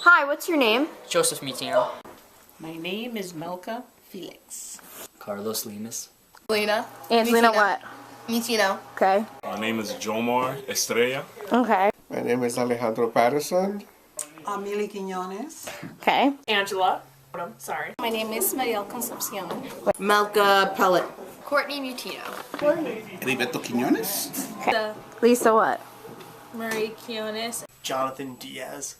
Hi, what's your name? Joseph Mitino. My name is Melka Felix. Carlos Limas. Lena. Angelina what? Mitino. Okay. My name is Jomar Estrella. Okay. My name is Alejandro Patterson. Amelie Quiñones. Okay. Angela. Sorry. My name is Mariel Concepcion. Melka Pellet. Courtney Mutino. Heriberto Quiñones. Okay. Lisa what? Marie Quiones. Jonathan Diaz.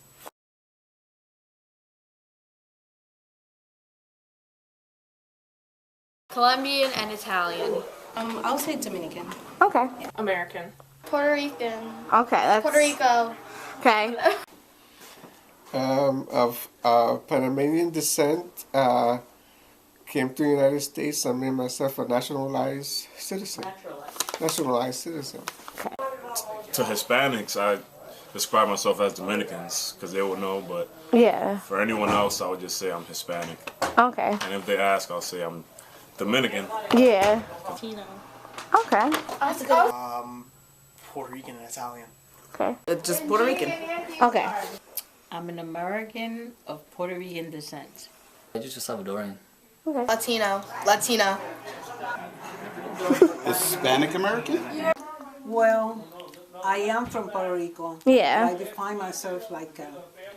Colombian and Italian. I'll say Dominican. Okay. American. Puerto Rican. Okay, that's... Puerto Rico. Okay. Of Panamanian descent, came to the United States. I made myself a naturalized citizen. Naturalized citizen. To Hispanics, I describe myself as Dominicans because they would know, but Yeah. for anyone else, I would just say I'm Hispanic. Okay. And if they ask, I'll say I'm Dominican. Yeah. Latino. Okay. Puerto Rican and Italian. Okay. Just Puerto Rican. Okay. I'm an American of Puerto Rican descent. I'm just Salvadorian. Okay. Latino. Latina. Hispanic American? Well, I am from Puerto Rico. Yeah. I define myself like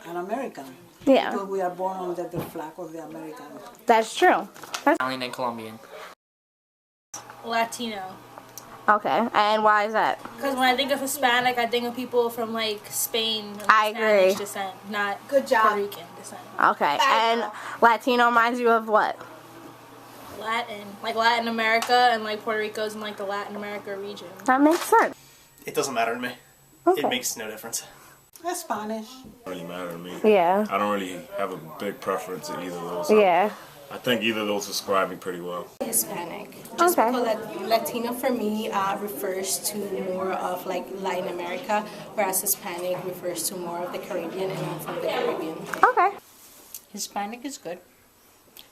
an American. Yeah. Because we are born under the flag of the American. That's true. Italian and Colombian. Latino. Okay. And why is that? Because when I think of Hispanic, I think of people from like Spain and I Spanish agree. descent, not Good job. Puerto Rican descent. Okay. And Latino reminds you of what? Latin. Like Latin America and like Puerto Rico's in like the Latin America region. That makes sense. It doesn't matter to me. Okay. It makes no difference. Spanish. It doesn't really matter to me. Yeah. I don't really have a big preference in either of those. Yeah. I think either of those describe me pretty well. Hispanic. Just Okay. because Latino for me refers to more of like Latin America, whereas Hispanic refers to more of the Caribbean, and I'm from the Caribbean. Okay. Hispanic is good.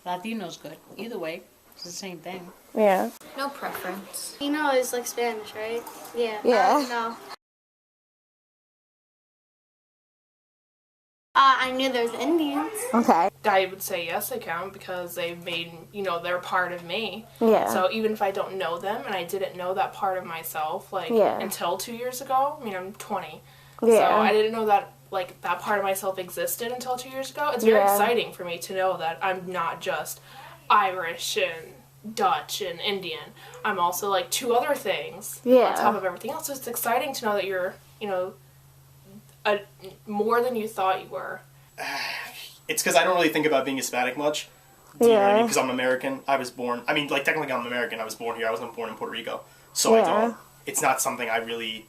Latino's good. Either way, it's the same thing. Yeah. No preference. Latino is like Spanish, right? Yeah. Yeah. No. I knew there was Indians. Okay. I would say yes, I can because they've made, they're part of me. Yeah. So even if I don't know them and I didn't know that part of myself, Yeah. until 2 years ago, I'm 20. Yeah. So I didn't know that, that part of myself existed until 2 years ago. It's very Yeah. exciting for me to know that I'm not just Irish and Dutch and Indian. I'm also, two other things Yeah. on top of everything else. So it's exciting to know that you're, more than you thought you were. It's because I don't really think about being Hispanic much. Do you know what I Yeah. mean? Because I'm American. I was born. Technically I'm American. I was born here. I wasn't born in Puerto Rico. So I Yeah. don't. It's not something I really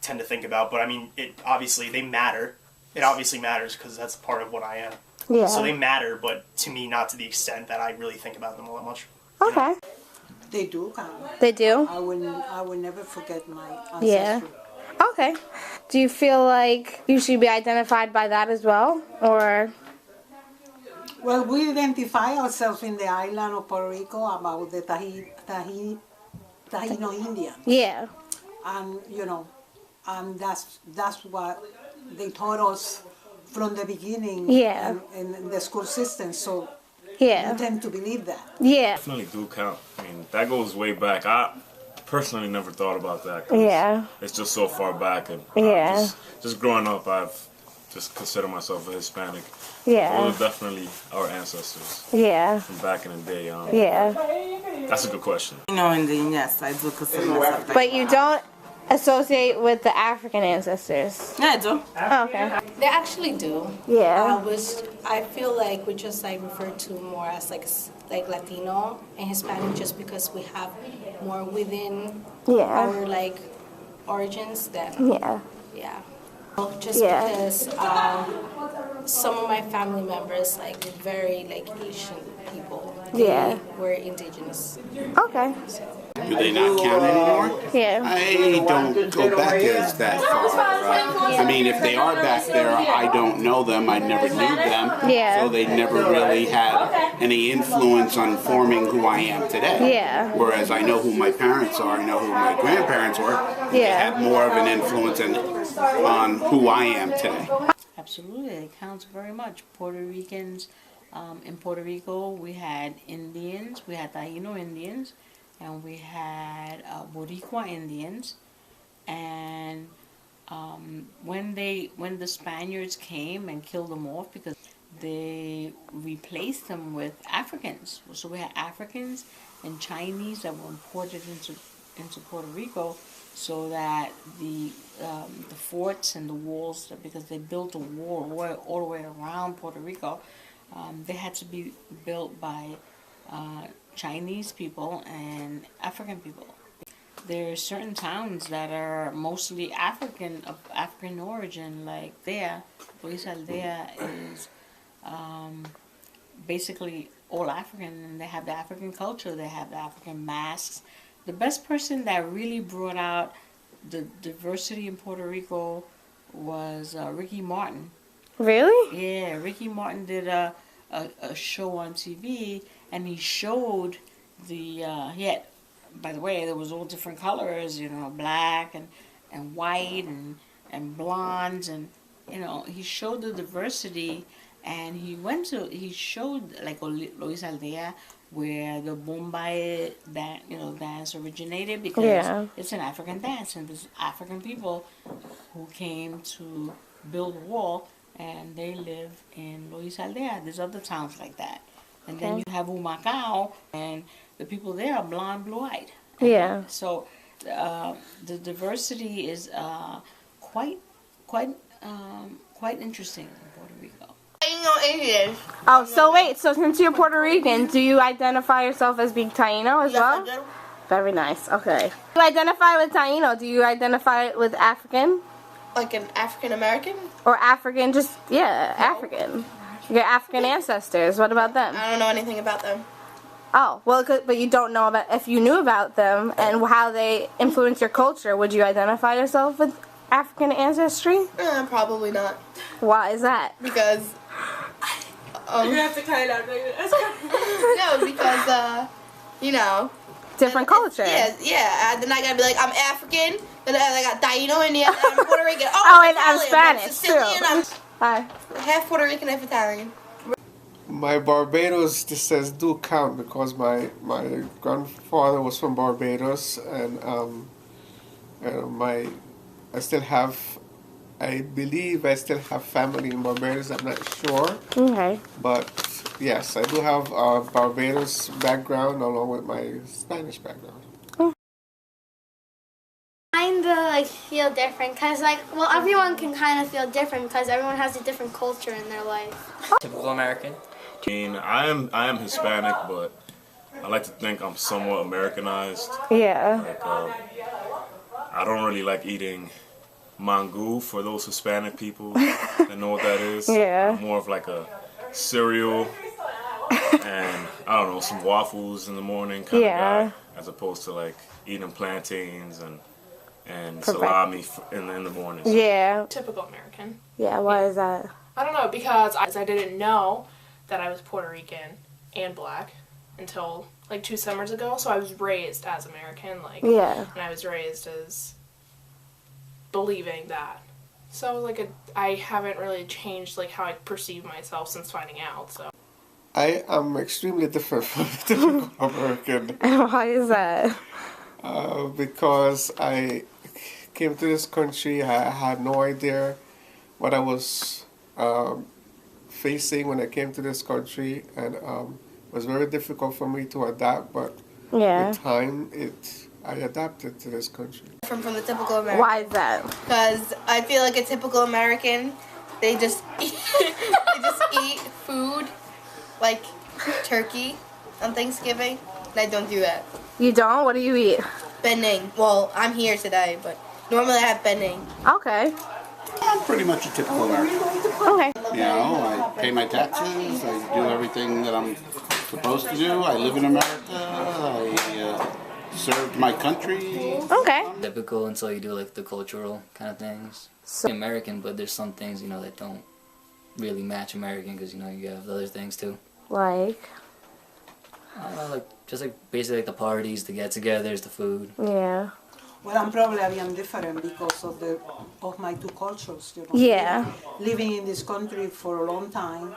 tend to think about. But it obviously, they matter. It obviously matters because that's part of what I am. Yeah. So they matter, but to me, not to the extent that I really think about them all that much. Okay. They do count. They do? I would never forget my Yeah. ancestry. Okay. Do you feel like you should be identified by that as well? Or... Well, we identify ourselves in the island of Puerto Rico about the Taino Indians. Yeah. And, and that's what they taught us from the beginning Yeah. in the school system. So Yeah. you tend to believe that. Yeah. Definitely do count. That goes way back. I personally never thought about that. 'Cause Yeah. it's just so far back. And Yeah. just growing up, I've just considered myself a Hispanic. Yeah. Those are definitely our ancestors Yeah. from back in the day. Yeah. That's a good question. Indian, yes, I do consider myself. But you don't associate with the African ancestors? Yeah, I do. Oh, okay. They actually do. Yeah. I feel like we just refer to more as like Latino and Hispanic just because we have more within Yeah. our origins than Yeah. just Yeah. because some of my family members very Asian people. Yeah. Were indigenous. Okay. Do they not count anymore? Yeah. I don't go back as that far. If they are back there, I don't know them. I never knew them. Yeah. So they never really had any influence on forming who I am today. Yeah. Whereas I know who my parents are, I know who my grandparents were. They Yeah. had more of an influence on who I am today. I Absolutely, it counts very much. Puerto Ricans, in Puerto Rico, we had Indians, we had Taino Indians, and we had Boricua Indians. And when the Spaniards came and killed them off because they replaced them with Africans. So we had Africans and Chinese that were imported into Puerto Rico, so that the forts and the walls, because they built a wall all the way around Puerto Rico, they had to be built by Chinese people and African people. There are certain towns that are mostly African, of African origin, like there. Luis Aldea is basically all African, and they have the African culture, they have the African masks. The best person that really brought out the diversity in Puerto Rico was Ricky Martin. Really? Yeah, Ricky Martin did a show on TV, and he showed he had, by the way, there was all different colors, you know, black and white and blondes, and you know, he showed the diversity, and he showed like Luis Aldea, where the Bombay dance originated, because it's an African dance, and there's African people who came to build a wall, and they live in Luis Aldea. There's other towns like that. And then you have Humacao, and the people there are blonde, blue-eyed. Yeah. So the diversity is quite interesting in Puerto Rico. Taino Oh, so wait, so since you're Puerto Rican, do you identify yourself as being Taino as well? I do. Very nice, okay. You identify with Taino, do you identify with African? Like an African American? Or African, just, yeah, African. Your African ancestors, what about them? I don't know anything about them. Oh, well, but you don't know about, if you knew about them and how they influence your culture, would you identify yourself with African ancestry? Probably not. Why is that? Because You're gonna have to cut it out. no, because you know, different culture. Yeah. Then I gotta be like, I'm African. Then I got Taino, and I'm Puerto Rican. And I'm Italian, Spanish Sicilian, too. Hi. I'm half Puerto Rican, half Italian. My Barbados descents do count because my grandfather was from Barbados, and I believe I still have family in Barbados. I'm not sure. Okay. But yes, I do have a Barbados background along with my Spanish background. Kind of like feel different, cause like, well, everyone can kind of feel different because everyone has a different culture in their life. Typical American. I mean, I am Hispanic, but I like to think I'm somewhat Americanized. Yeah. Like, I don't really like eating mango for those Hispanic people that know what that is. Yeah. I'm more of like a cereal and, I don't know, some waffles in the morning kind of guy, as opposed to like eating plantains and salami in the mornings. Yeah. Typical American. Yeah, why is that? I don't know, because I didn't know that I was Puerto Rican and black until like 2 summers ago, so I was raised as American, like, and I was raised as believing that. So like I haven't really changed like how I perceive myself since finding out. So I am extremely different from the typical American. Why is that? Because I came to this country, I had no idea what I was facing when I came to this country, and it was very difficult for me to adapt, but with time I adapted to this country. From the typical American. Why is that? Because I feel like a typical American, they just eat food like turkey on Thanksgiving, and I don't do that. You don't? What do you eat? Bening. Well, I'm here today, but normally I have bening. Okay. I'm pretty much a typical American. Okay. You know, I pay my taxes, I do everything that I'm supposed to do. I live in America, I served my country. Okay. Typical until you do like the cultural kind of things. So American, but there's some things, you know, that don't really match American, because, you know, you have other things too. Like? I don't know, like, just like basically like the parties, the get-togethers, the food. Yeah. Well, I'm probably being different because of my two cultures, you know. Yeah. Living in this country for a long time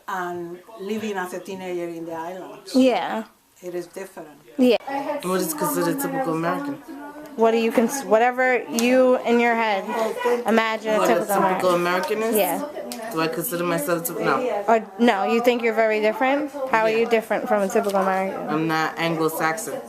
and living as a teenager in the islands. Yeah. It is different. Yeah. What is considered typical American? What do you whatever you in your head imagine What a a typical typical American? American is? Yeah. Do I consider myself typical? No. Or no, you think you're very different? How are you different from a typical American? I'm not Anglo-Saxon.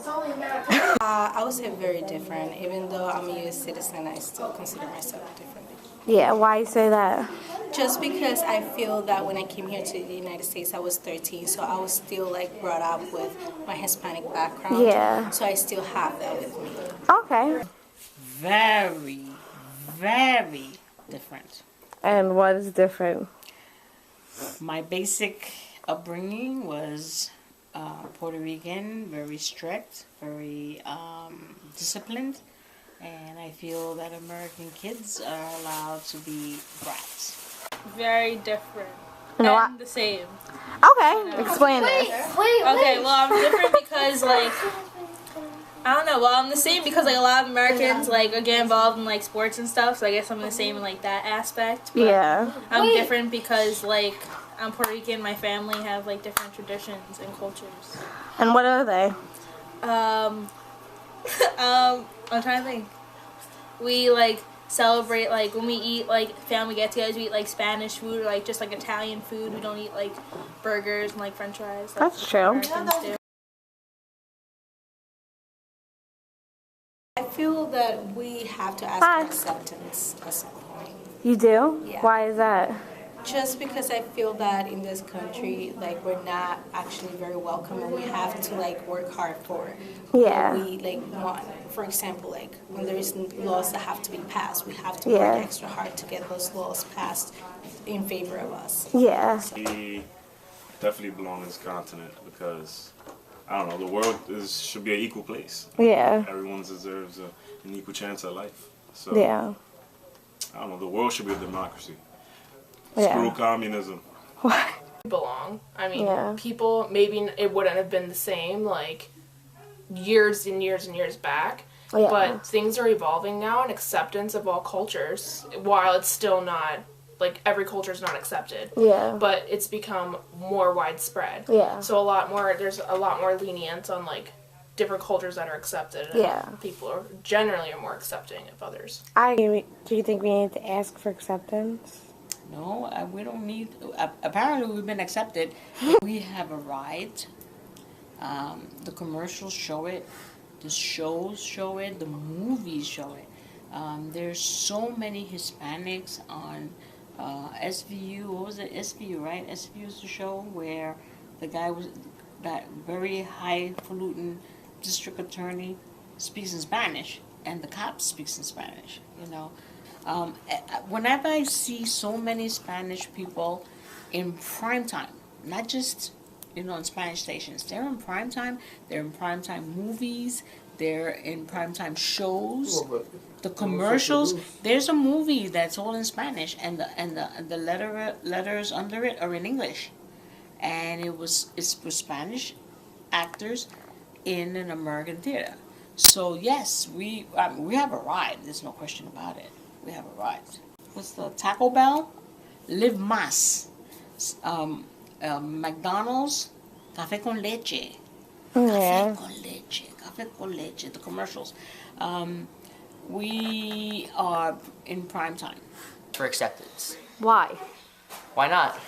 I would say very different. Even though I'm a U.S. citizen, I still consider myself different. Yeah, why you say that? Just because I feel that when I came here to the United States, I was 13, so I was still like brought up with my Hispanic background. Yeah. So I still have that with me. Okay. Very, very different. And what is different? My basic upbringing was Puerto Rican, very strict, very disciplined, and I feel that American kids are allowed to be brats. Very different. And the same. Okay, explain this. Okay, well, I'm different because, like, I don't know. Well, I'm the same because, like, a lot of Americans, like, get involved in, like, sports and stuff, so I guess I'm the same in, like, that aspect. But Yeah. I'm different because, like, I'm Puerto Rican, my family have, like, different traditions and cultures. And what are they? I'm trying to think. We, like, celebrate, like, when we eat, like, family get-togethers, we eat, like, Spanish food or, like, just, like, Italian food. We don't eat, like, burgers and, like, french fries. Like That's true. Americans do. I feel that we have to ask for acceptance at some point. You do? Yeah. Why is that? Just because I feel that in this country, like, we're not actually very welcome, and we have to, like, work hard for Yeah. what we, like, want. For example, like, when there is laws that have to be passed, we have to Yeah. work extra hard to get those laws passed in favor of us. Yeah. We definitely belong in this continent because, I don't know, the world should be an equal place. Yeah. Everyone deserves an equal chance at life. So, Yeah. I don't know, the world should be a democracy. Yeah. Screw communism. Belong. I mean, Yeah. people, maybe it wouldn't have been the same, like, years and years and years back. Yeah. But things are evolving now, and acceptance of all cultures, while it's still not, like, every culture is not accepted. Yeah. But it's become more widespread. Yeah. So there's a lot more lenience on, like, different cultures that are accepted. And Yeah. people are generally more accepting of others. Do you think we need to ask for acceptance? No, we don't need. Apparently, we've been accepted. We have arrived. The commercials show it. The shows show it. The movies show it. There's so many Hispanics on SVU. What was it? SVU, right? SVU is the show where the guy was that very highfalutin district attorney speaks in Spanish, and the cop speaks in Spanish. You know. Whenever I see so many Spanish people in prime time, not just, in Spanish stations, they're in prime time, they're in prime time movies, they're in prime time shows, the commercials. There's a movie that's all in Spanish, and the letters under it are in English, and it's for Spanish actors in an American theater. So yes, we have arrived. There's no question about it. We have arrived. What's the Taco Bell? Live Más. McDonald's, Café con Leche. Yeah. Café con Leche. Café con Leche. The commercials. We are in prime time. For acceptance. Why? Why not?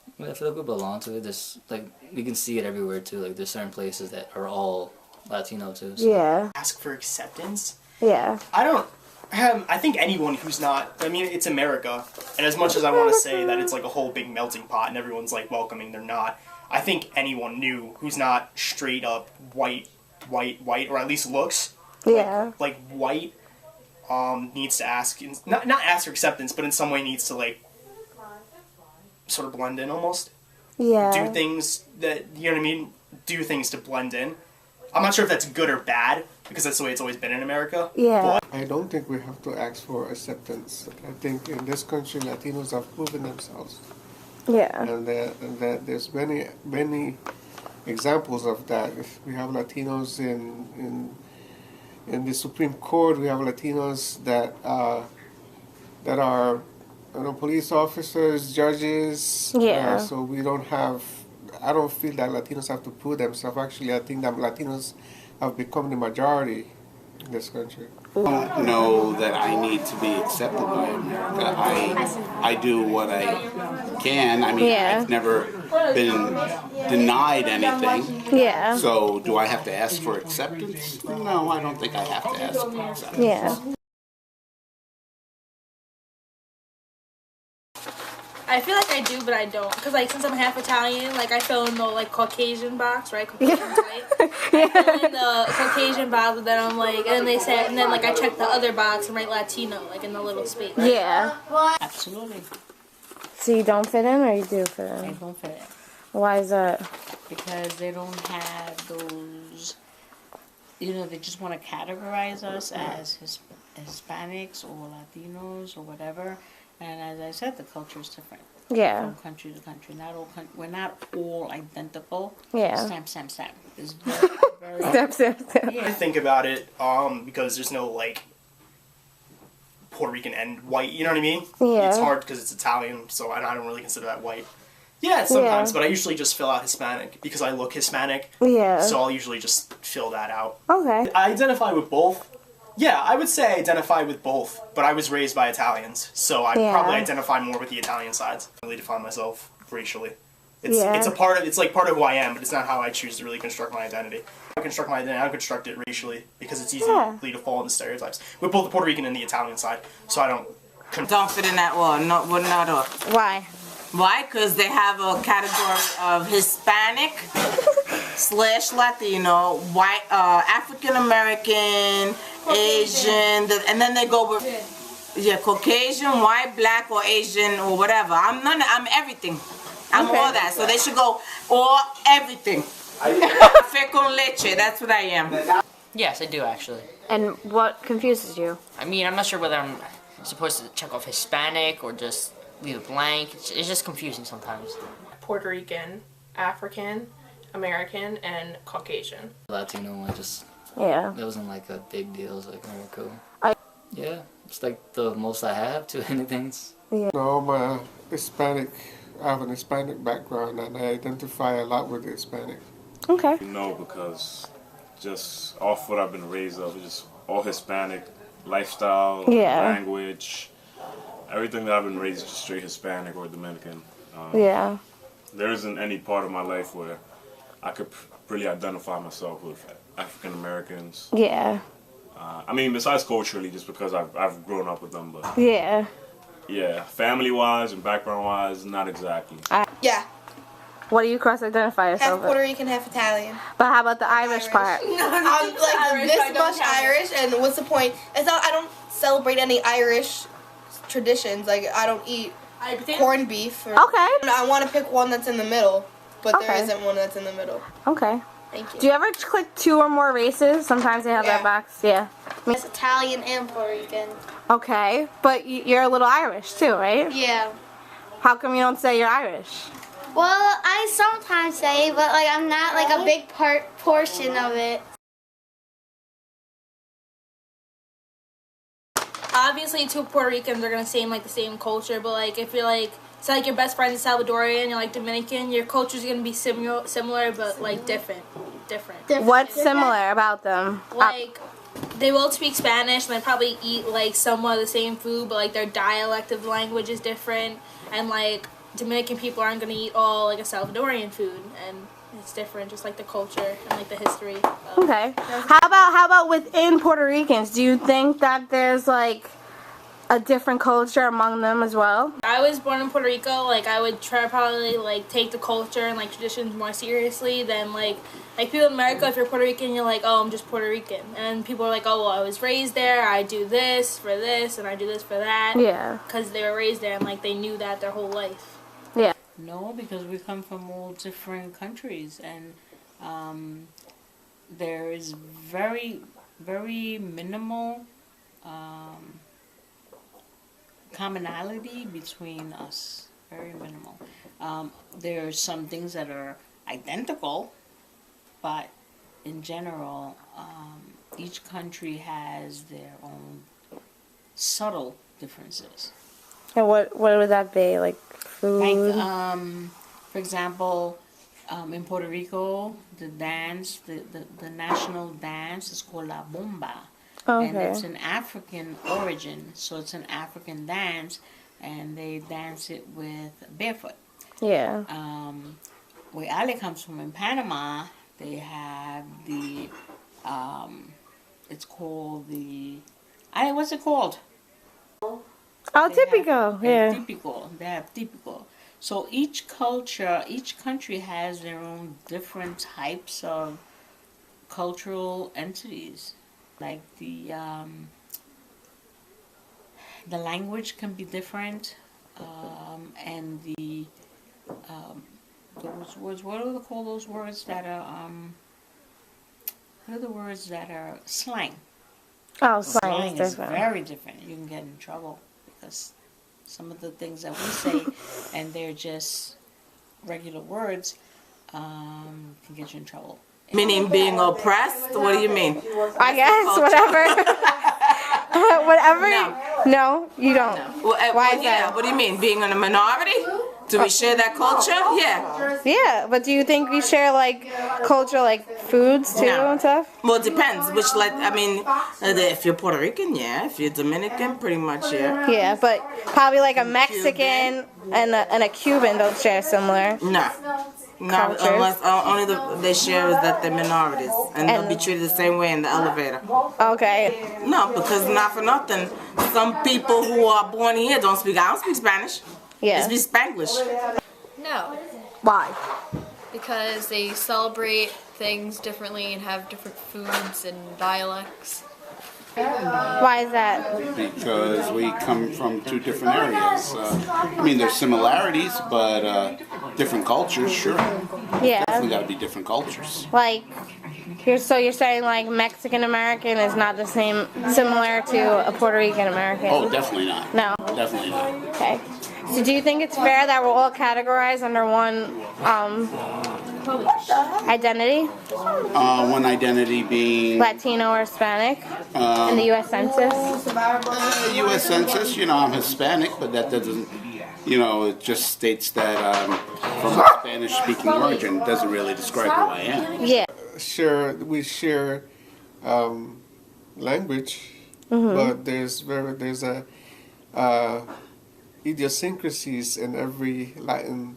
I mean, I feel like we belong to it. There's, like, we can see it everywhere too. Like, there's certain places that are all Latino too. So. Yeah. Ask for acceptance? Yeah. I think anyone who's not, I mean, it's America, and as much as I want to say that it's like a whole big melting pot and everyone's like welcoming, they're not. I think anyone new who's not straight up white, or at least looks like white, needs to ask, not ask for acceptance, but in some way needs to, like, sort of blend in almost. Yeah. Do things that, you know what I mean? Do things to blend in. I'm not sure if that's good or bad, because that's the way it's always been in America. Yeah. I don't think we have to ask for acceptance. I think in this country, Latinos have proven themselves. Yeah. And that there's many examples of that. If we have Latinos in in the Supreme Court we have Latinos that are police officers, judges. Yeah. So we don't have. I don't feel that Latinos have to prove themselves. Actually, I think that Latinos have become the majority in this country. I don't know that I need to be accepted by America. I do what I can. I mean, I've never been denied anything. Yeah. So do I have to ask for acceptance? No, I don't think I have to ask for acceptance. Yeah. I feel like I do, but I don't. Because, like, since I'm half Italian, like, I fill in the, like, Caucasian box, right? Caucasian type. I fill in the Caucasian box, but then I'm like, and then they say, and then, like, I check the other box and write Latino, like, in the little space. Yeah. Absolutely. So you don't fit in, or you do fit in? I don't fit in. Why is that? Because they don't have those, they just want to categorize us as Hispanics or Latinos or whatever. And as I said, the culture is different. Yeah. From country to country. We're not all identical. Yeah. Stamp. It's very, Stamp. I think about it because there's no, like, Puerto Rican and white, you know what I mean? Yeah. It's hard because it's Italian, so I don't really consider that white. Yeah, sometimes, but I usually just fill out Hispanic because I look Hispanic. Yeah. So I'll usually just fill that out. Okay. I identify with both. Yeah, I would say I identify with both, but I was raised by Italians, so I probably identify more with the Italian sides. I really define myself racially. It's a part of, it's like part of who I am, but it's not how I choose to really construct my identity. I construct my identity, I construct it racially because it's easy to fall into stereotypes with both the Puerto Rican and the Italian side. So I don't fit in that wall. Not at all. Why? Why? Because they have a category of Hispanic / Latino, white, African American, Asian, and then they go with Caucasian, white, black, or Asian, or whatever. I'm everything. I'm all that. So they should go all everything. Café con leche. That's what I am. Yes, I do actually. And what confuses you? I mean, I'm not sure whether I'm supposed to check off Hispanic or just leave it blank. It's just confusing sometimes. Puerto Rican, African, American, and Caucasian. Latino one just that wasn't like a big deal. It was like, oh, cool. Yeah, it's like the most I have to anything. Yeah. No, I'm a Hispanic. I have an Hispanic background, and I identify a lot with the Hispanic. Okay. No, because just off what I've been raised of, just all Hispanic lifestyle, language, everything that I've been raised is straight Hispanic or Dominican. There isn't any part of my life where I could really identify myself with African Americans. Yeah. I mean, besides culturally, just because I've grown up with them, but yeah, family-wise and background-wise, not exactly. Yeah. What do you cross-identify yourself Half Puerto Rican, half Italian. But how about the Irish part? I'm like this much Irish, and what's the point? It's not. I don't celebrate any Irish traditions. Like I don't eat corned beef. Or, I want to pick one that's in the middle, but there isn't one that's in the middle. Okay. Thank you. Do you ever click 2 or more races? Sometimes they have that box. Yeah. It's Italian and Puerto Rican. Okay, but you're a little Irish too, right? Yeah. How come you don't say you're Irish? Well, I sometimes say, but like I'm not like a big portion of it. Obviously, 2 Puerto Ricans are gonna seem like the same culture, but like if you're like, say like your best friend is Salvadorian, you're like Dominican, your culture's gonna be similar, but like different. What's similar about them? Like they will speak Spanish and they probably eat like somewhat of the same food, but like their dialect of the language is different, and like Dominican people aren't gonna eat all like a Salvadorian food, and it's different, just like the culture and like the history. Okay. How about within Puerto Ricans? Do you think that there's like a different culture among them as well? I was born in Puerto Rico. Like I would try to probably like take the culture and like traditions more seriously than like people in America. If you're Puerto Rican, you're like, oh, I'm just Puerto Rican, and people are like, oh, well, I was raised there. I do this for this, and I do this for that. Yeah. Because they were raised there and like they knew that their whole life. Yeah. No, because we come from all different countries, and there is very, very minimal commonality between us. Very minimal. There are some things that are identical, but in general, each country has their own subtle differences. And what would that be? Like food? Like, for example, in Puerto Rico, the dance, the national dance is called la bomba. Okay. And it's an African origin, so it's an African dance, and they dance it with barefoot. Yeah. Where Ale comes from in Panama, they have the, it's called the, Ale, what's it called? Oh, típico, yeah. Típico, they have típico. So each culture, each country has their own different types of cultural entities. Like the language can be different, and the those words. What do they call those words that are what are the words that are slang? Oh, slang is very different. You can get in trouble because some of the things that we say and they're just regular words can get you in trouble. Meaning being oppressed? What do you mean? I guess, whatever. Whatever. No, you don't. Why is that? What do you mean? Being in a minority? Do we share that culture? Yeah. Yeah, but do you think we share like culture, like foods too and stuff? Well, it depends. Which, like, I mean, if you're Puerto Rican, yeah. If you're Dominican, pretty much, yeah. Yeah, but probably like a Mexican and a Cuban don't share similar. No. Not unless only they share is that they're minorities and they'll be treated the same way in the elevator. Okay. No, because not for nothing, some people who are born here I don't speak Spanish. Yeah. They speak Spanglish. No. Why? Because they celebrate things differently and have different foods and dialects. Why is that? Because we come from two different areas. I mean, there's similarities, but different cultures, sure. Yeah. Definitely got to be different cultures. Like, you're saying like Mexican American is not the same, similar to a Puerto Rican American? Oh, definitely not. No. Definitely not. Okay. So do you think it's fair that we're all categorized under one identity? One identity being Latino or Hispanic in the U.S. Census? U.S. Census, I'm Hispanic, but that doesn't, it just states that I'm from a Spanish-speaking origin. It doesn't really describe who I am. Yeah. Sure, we share language, but there's idiosyncrasies in every Latin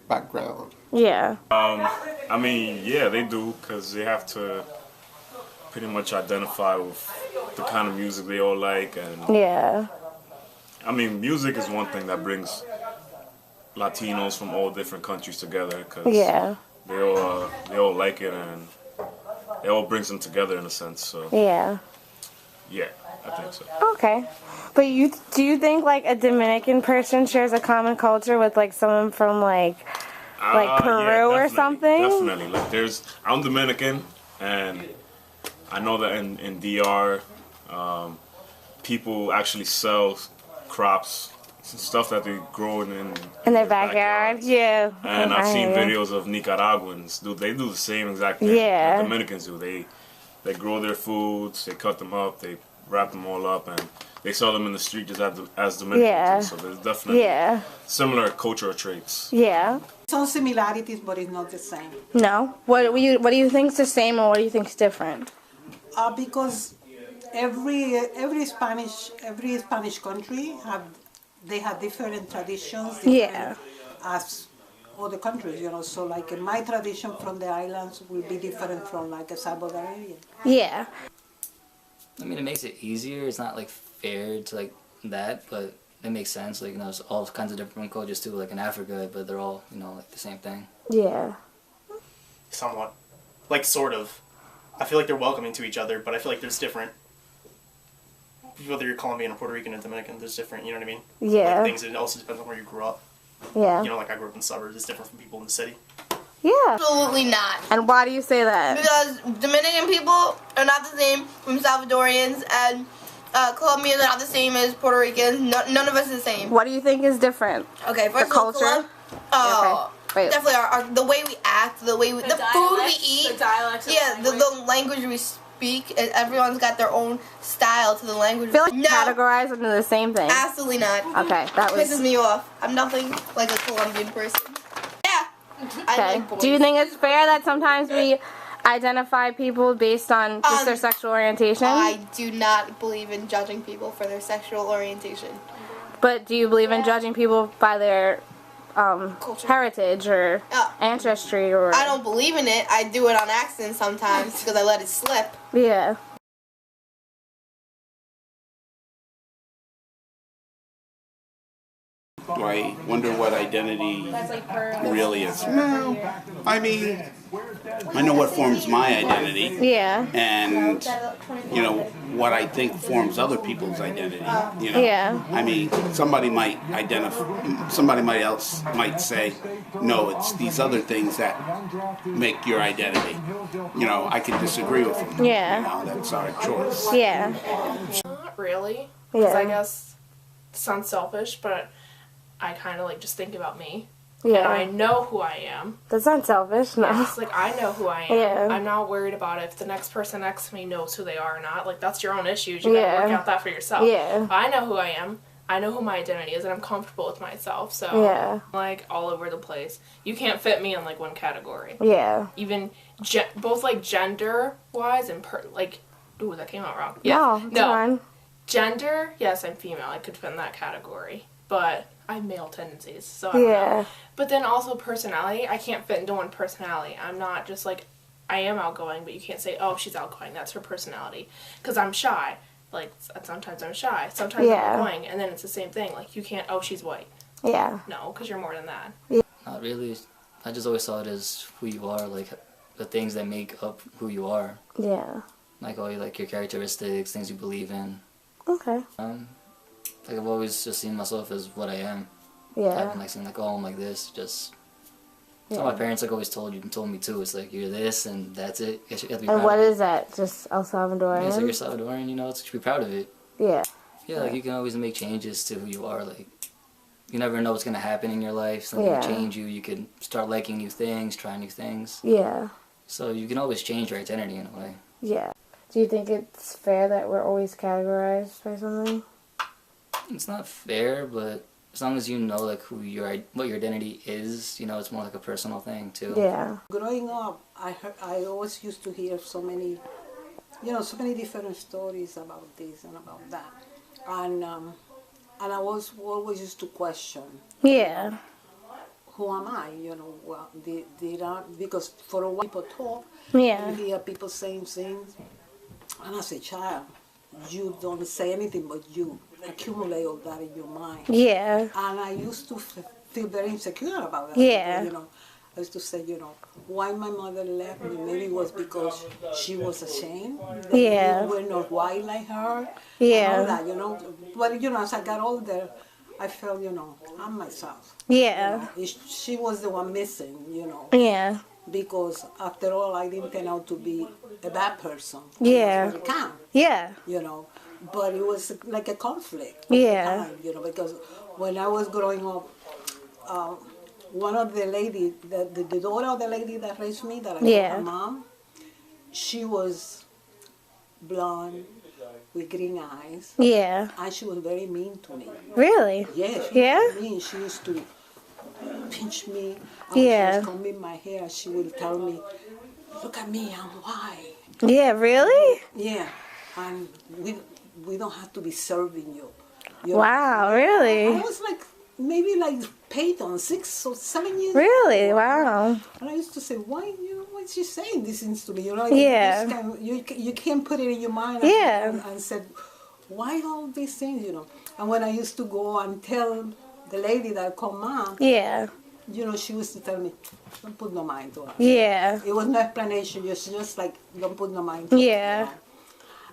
background. Yeah. I mean, yeah, they do, because they have to pretty much identify with the kind of music they all like, and yeah. I mean, music is one thing that brings Latinos from all different countries together, because they all like it, and it all brings them together in a sense. So yeah, I think so. Okay. But do you think like a Dominican person shares a common culture with like someone from like Peru or something? Definitely. Like I'm Dominican, and I know that in DR, people actually sell crops, stuff that they grow in their backyard. Yeah. And I've seen videos of Nicaraguans. They do the same exact thing that Dominicans do. They grow their foods, they cut them up, they wrap them all up, and they sell them in the street just as Dominicans. So there's definitely similar cultural traits. Yeah. Some similarities, but it's not the same. No. What do you think's the same, or what do you think's different? Because every Spanish country have different traditions. As other countries, So like my tradition from the islands will be different from like a Salvadorian. Yeah. I mean, it makes it easier. It's not like fair to like that, but it makes sense. Like, there's all kinds of different cultures too, like in Africa, but they're all, like the same thing. Yeah. Somewhat. Like, sort of. I feel like they're welcoming to each other, but I feel like there's different. Whether you're Colombian or Puerto Rican or Dominican, there's different, you know what I mean? Yeah. Like things, it also depends on where you grew up. Yeah. Like I grew up in the suburbs, it's different from people in the city. Yeah. Absolutely not. And why do you say that? Because Dominican people are not the same from Salvadorians, and Colombians are not the same as Puerto Ricans. None of us is the same. What do you think is different? Okay, first the culture. Right. Definitely the way we act, the way the food we eat, the dialects. The language we speak. Everyone's got their own style to the language. I feel like categorized into the same thing. Absolutely not. Okay, that was pisses me off. I'm nothing like a Colombian person. Yeah. Okay. Do you think it's fair that sometimes we identify people based on just their sexual orientation? I do not believe in judging people for their sexual orientation. But do you believe in judging people by their heritage or ancestry? Or I don't believe in it. I do it on accident sometimes because I let it slip. Yeah. Do I wonder what identity really is? No. I mean, I know what forms my identity. Yeah. And, you know, what I think forms other people's identity. You know? Yeah. I mean, somebody else might say, no, it's these other things that make your identity. You know, I can disagree with them. Yeah. You know, that's our choice. Yeah. Not really. Because I guess it sounds selfish, but I kind of like just think about me. Yeah. And I know who I am. That's not selfish, no. Yes, like I know who I am. Yeah. I'm not worried about if the next person next to me knows who they are or not. Like that's your own issues. You gotta work out that for yourself. Yeah. I know who I am. I know who my identity is, and I'm comfortable with myself. So yeah. Like all over the place. You can't fit me in like one category. Yeah. Even both like gender wise and ooh, that came out wrong. Yeah. No. Fine. Gender, yes, I'm female. I could fit in that category, but I have male tendencies, so I don't know. But then also personality, I can't fit into one personality. I'm not just like, I am outgoing, but you can't say, oh, she's outgoing, that's her personality. Because I'm shy. Like, sometimes I'm shy, sometimes I'm outgoing, and then it's the same thing. Like, you can't, oh, she's white. Yeah. No, because you're more than that. Yeah. Not really. I just always saw it as who you are, like, the things that make up who you are. Yeah. Like, all your characteristics, things you believe in. Okay. Like I've always just seen myself as what I am. Yeah. I haven't like seen like, oh, I'm like this. Just so my parents like always told me too. It's like you're this and that's it. You have to be and what is that? Just El Salvadorian? Yeah, it's like you're Salvadorian. You know, you should be proud of it. Yeah. Yeah, like you can always make changes to who you are. Like you never know what's gonna happen in your life. Something can change you. You can start liking new things, try new things. Yeah. So you can always change your identity in a way. Yeah. Do you think it's fair that we're always categorized by something? It's not fair, but as long as you know like what your identity is, you know, it's more like a personal thing too. Yeah. Growing up, I always used to hear so many different stories about this and about that, and I was always used to question. Yeah. Who am I? You know, well, because for a while people talk. Yeah. You hear people saying things, and as a child, you don't say anything, but you accumulate all that in your mind. Yeah. And I used to feel very insecure about that. Yeah. Because, you know, I used to say, you know, why my mother left me? Maybe it was because she was ashamed that yeah. we were not white like her. Yeah. And all that, you know. But, you know, as I got older, I felt, you know, I'm myself. Yeah. You know, she was the one missing, you know. Yeah. Because after all, I didn't turn out to be a bad person. Yeah. Yeah. You know, but it was like a conflict. Yeah. You know, because when I was growing up, one of the ladies, the daughter of the lady that raised me, that I called her mom, she was blonde with green eyes. Yeah. And she was very mean to me. Really? Yeah. She was mean. She used to pinch me. And she was combing my hair. She would tell me, "Look at me, I'm white." Yeah. Really? Yeah. And we don't have to be serving you. Wow. Really? I was like maybe like Peyton, 6 or 7 years. Really? Wow. And I used to say, why is she saying these things to me? You know, you can't put it in your mind. And said, why all these things? You know. And when I used to go and tell the lady that I called mom, you know, she used to tell me, don't put no mind to her. Yeah. It was no explanation. Just like, don't put no mind to her. Yeah. You know?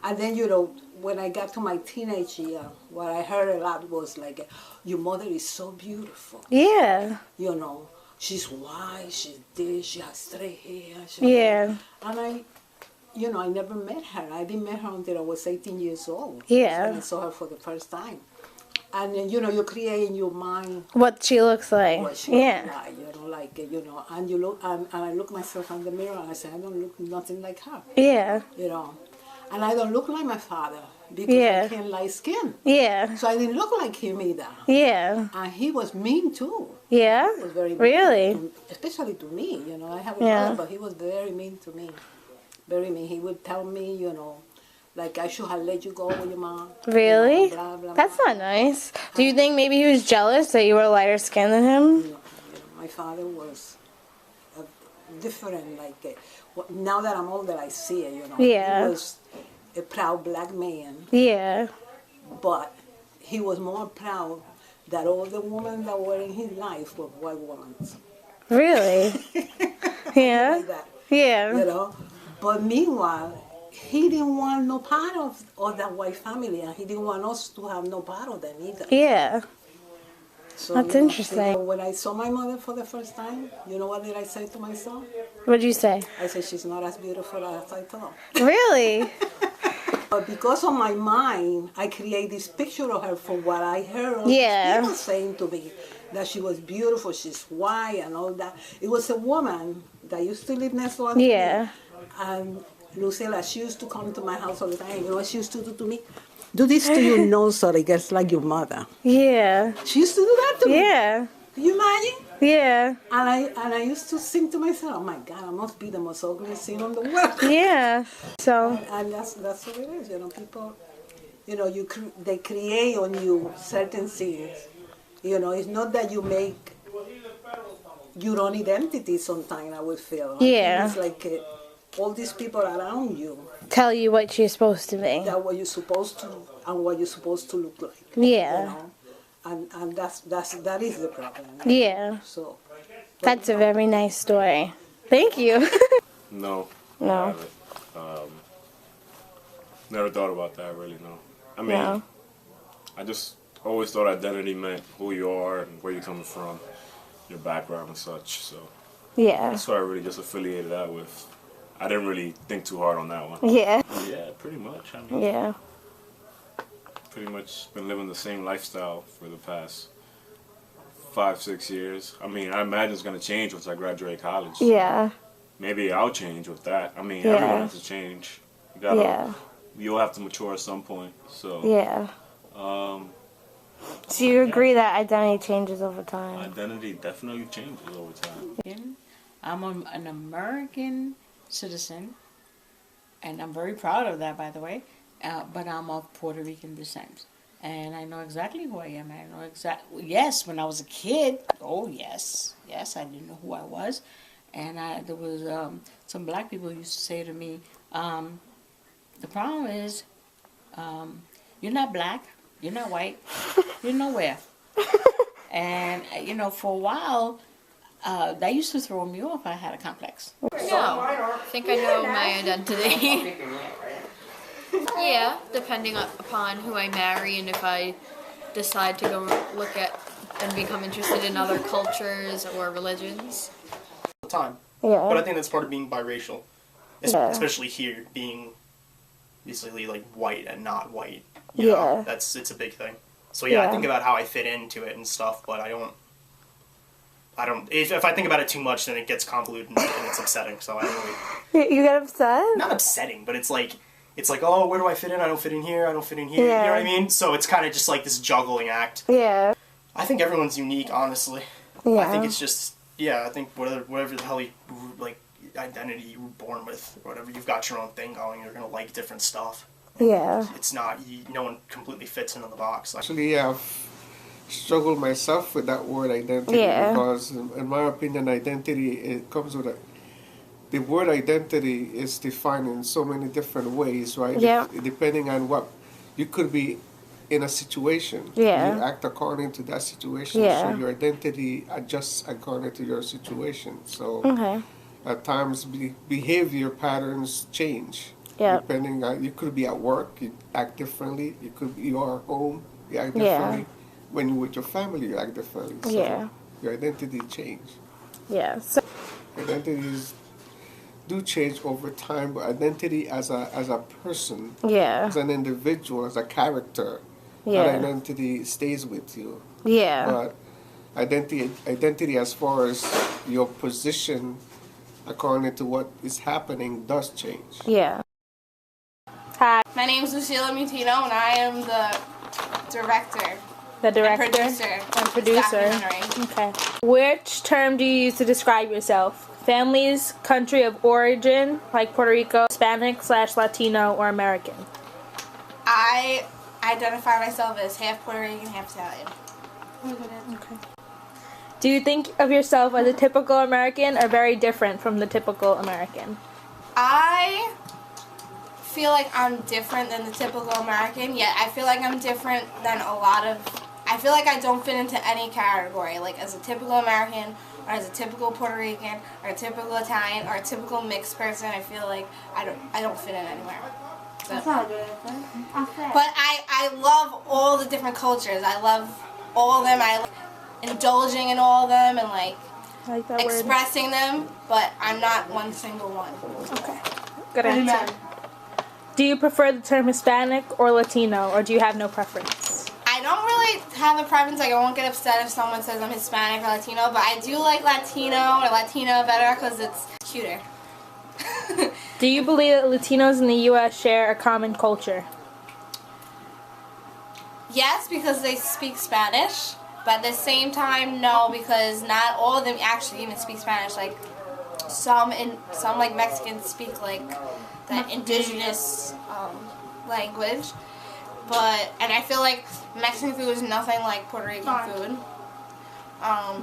And then, you know, when I got to my teenage year, what I heard a lot was like, your mother is so beautiful. Yeah. You know, she's white, she's this, she has straight hair. And I never met her. I didn't meet her until I was 18 years old. Yeah. And I saw her for the first time. And then, you know, you create in your mind what she looks like. What she looks like, you know, like, you know, and you look, and I look myself in the mirror and I say, I don't look nothing like her. Yeah. You know, and I don't look like my father because I can't light skin. Yeah. So I didn't look like him either. Yeah. And he was mean too. Yeah? He was very mean. Really? Especially to me, you know. I have a Yeah. brother, but he was very mean to me. Very mean. He would tell me, you know, like I should have let you go with your mom. Really? You know, blah, blah, That's blah. not nice. Do you think maybe he was jealous that you were lighter skinned than him? No, you know, my father was different, like, now that I'm older, I see it, you know. Yeah. He was a proud black man. Yeah. But he was more proud that all the women that were in his life were white women. Really? Yeah. Like that. Yeah. You know? But meanwhile, he didn't want no part of that white family, and he didn't want us to have no part of them either. Yeah. So, That's you know, interesting. when I saw my mother for the first time, you know what did I say to myself? What'd you say? I said, she's not as beautiful as I thought. Really? But because of my mind, I create this picture of her from what I heard all Yeah. people saying to me, that she was beautiful, she's white and all that. It was a woman that used to live next door to Yeah. me. And Lucilla, she used to come to my house all the time. You know what she used to do to me? Do this to your nose so it gets like your mother. Yeah. She used to do that to me. Yeah. Can you imagine? Yeah. And I used to think to myself, oh my God, I must be the most ugliest thing on the world. Yeah. So. And that's what it is, you know. People, you know, they create on you certain things. You know, it's not that you make your own identity. Sometimes I would feel. Yeah. It's like all these people around you. Tell you what you're supposed to be. That what you're supposed to and what you're supposed to look like. Yeah. You know? And that is the problem. Yeah. So. That's a very nice story. Thank you. No. No. Never thought about that, really, no. I mean, No. I just always thought identity meant who you are and where you're coming from, your background and such, so. Yeah. That's what I really just affiliated that with. I didn't really think too hard on that one. Yeah. Yeah, pretty much. I mean, Yeah. pretty much been living the same lifestyle for the past 5-6 years. I mean, I imagine it's going to change once I graduate college. Yeah. Maybe I'll change with that. I mean, Yeah. everyone has to change. You gotta, Yeah. You'll have to mature at some point. So. Yeah. So you agree that identity changes over time? Identity definitely changes over time. I'm an American citizen, and I'm very proud of that, by the way. But I'm of Puerto Rican descent, and I know exactly who I am. I know exactly. Yes, when I was a kid, oh yes, I didn't know who I was, and there was some black people used to say to me, "The problem is, you're not black, you're not white, you're nowhere." And you know, for a while, that used to throw me off. I had a complex. No, I think I know my identity. Yeah, depending upon who I marry and if I decide to go look at and become interested in other cultures or religions. Time. Yeah. But I think that's part of being biracial, Yeah. especially here, being basically like white and not white. Yeah. Know, it's a big thing. So yeah, I Yeah. think about how I fit into it and stuff, but I don't. If I think about it too much, then it gets convoluted and it's upsetting. So I don't really. You get upset? Not upsetting, but it's like, oh, where do I fit in? I don't fit in here. I don't fit in here. Yeah. You know what I mean? So it's kind of just like this juggling act. Yeah. I think everyone's unique, honestly. Yeah. I think it's just, I think whatever the hell identity you were born with, or whatever, you've got your own thing going. You're gonna like different stuff. Yeah. It's not, no one completely fits into the box. Actually, I've struggled myself with that word identity because, in my opinion, identity, it comes with the word identity is defined in so many different ways, right? Yeah. Depending on what you could be in a situation. Yeah. You act according to that situation. Yeah. So your identity adjusts according to your situation. So Okay. at times behavior patterns change. Yeah. Depending on, you could be at work, you act differently. You are at home, you act Yeah. differently. When you're with your family, you act differently. So Yeah. your identity change. Yeah. So. Identities do change over time, but identity as a person, Yeah. as an individual, as a character, Yeah. that identity stays with you. Yeah. But identity as far as your position according to what is happening does change. Yeah. Hi. My name is Lucila Mutino, and I am the director. The director and producer. And producer. Okay. Which term do you use to describe yourself? Families, country of origin, like Puerto Rico, Hispanic/Latino, or American? I identify myself as half Puerto Rican, half Italian. Okay. Do you think of yourself as a typical American or very different from the typical American? I feel like I'm different than the typical American, yet I feel like I'm different than a lot of... I feel like I don't fit into any category, like as a typical American, or as a typical Puerto Rican, or a typical Italian, or a typical mixed person. I feel like I don't fit in anywhere. So. That's not a good answer. But I love all the different cultures. I love all of them. I like indulging in all of them and like expressing them, but I'm not one single one. Okay. Good answer. Do you prefer the term Hispanic or Latino, or do you have no preference? I don't really have a preference. Like, I won't get upset if someone says I'm Hispanic or Latino, but I do like Latino or Latina better because it's cuter. Do you believe that Latinos in the U.S. share a common culture? Yes, because they speak Spanish, but at the same time, no, because not all of them actually even speak Spanish. Like, some like Mexicans speak like the indigenous language. And I feel like Mexican food is nothing like Puerto Rican food.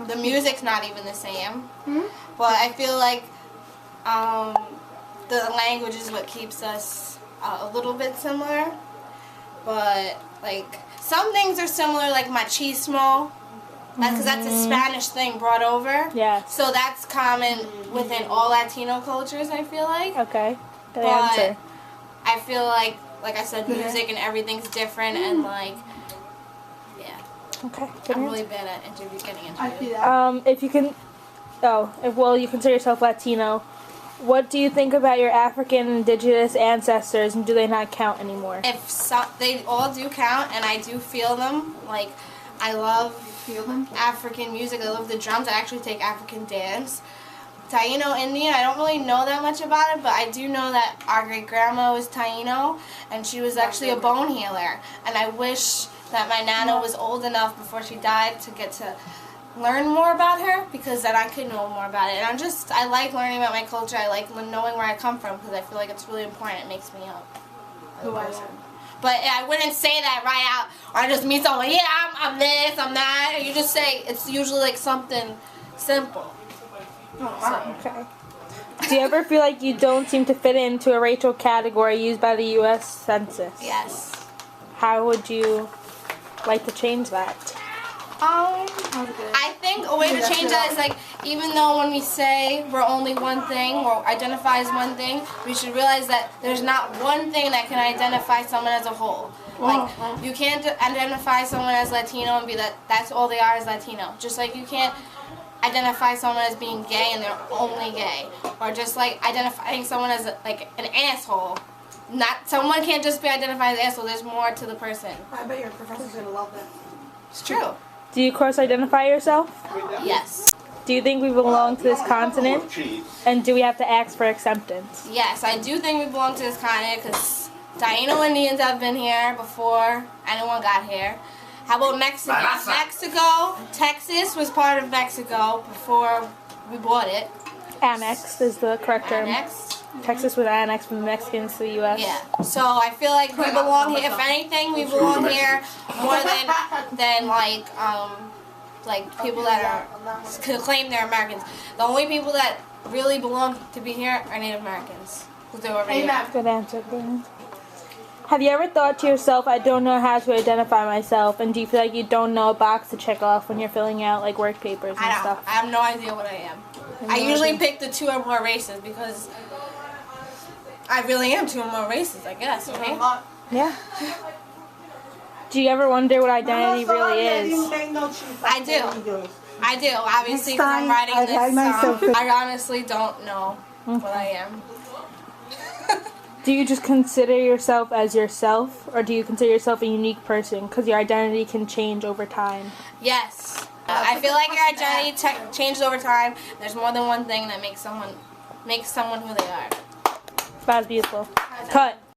The music's not even the same. But I feel like the language is what keeps us a little bit similar. But, like, some things are similar, like machismo. Because that's a Spanish thing brought over. Yeah. So that's common within all Latino cultures, I feel like. Okay. Good answer. I feel like I said, music and everything's different, and like, yeah. Okay. I'm really bad at getting into it. If you can, you consider yourself Latino. What do you think about your African indigenous ancestors, and do they not count anymore? They all do count, and I do feel them. Like, I love African music. I love the drums. I actually take African dance. Taino Indian, I don't really know that much about it, but I do know that our great-grandma was Taino, and she was actually a bone healer. And I wish that my Nana was old enough before she died to get to learn more about her, because then I could know more about it. And I like learning about my culture. I like knowing where I come from, because I feel like it's really important. It makes me up as a person. But I wouldn't say that right out, or I just meet someone, yeah, I'm this, I'm that. You just say, it's usually like something simple. Okay. Do you ever feel like you don't seem to fit into a racial category used by the U.S. Census? Yes. How would you like to change that? I think a way to change that is like, even though when we say we're only one thing or identify as one thing, we should realize that there's not one thing that can identify someone as a whole. Like, you can't identify someone as Latino and be that's all they are is Latino. Just like you can't identify someone as being gay and they're only gay, or just like identifying someone as like an asshole. Someone can't just be identified as an asshole. There's more to the person. I bet your professor's gonna love that. It's true. Do you cross-identify yourself? Yes. Do you think we belong to this continent? And do we have to ask for acceptance? Yes, I do think we belong to this continent because Taino Indians have been here before anyone got here. How about Mexico? Mexico, Texas was part of Mexico before we bought it. Annexed is the correct term. Annexed. Texas was annexed from the Mexicans to the U.S. Yeah. So I feel like we belong here. If anything, we belong here more than like people that could claim they're Americans. The only people that really belong to be here are Native Americans. Because they were already here. Good answer. Good answer. Have you ever thought to yourself, I don't know how to identify myself, and do you feel like you don't know a box to check off when you're filling out like work papers and stuff? I have no idea what I am. I usually pick the 2 or more races because I really am 2 or more races, I guess, right? Yeah. Do you ever wonder what identity really is? I do. I do, obviously, because I'm writing this song. I honestly don't know what I am. Do you just consider yourself as yourself, or do you consider yourself a unique person because your identity can change over time? Yes. I feel like your identity changes over time. There's more than one thing that makes someone who they are. That's beautiful. Cut.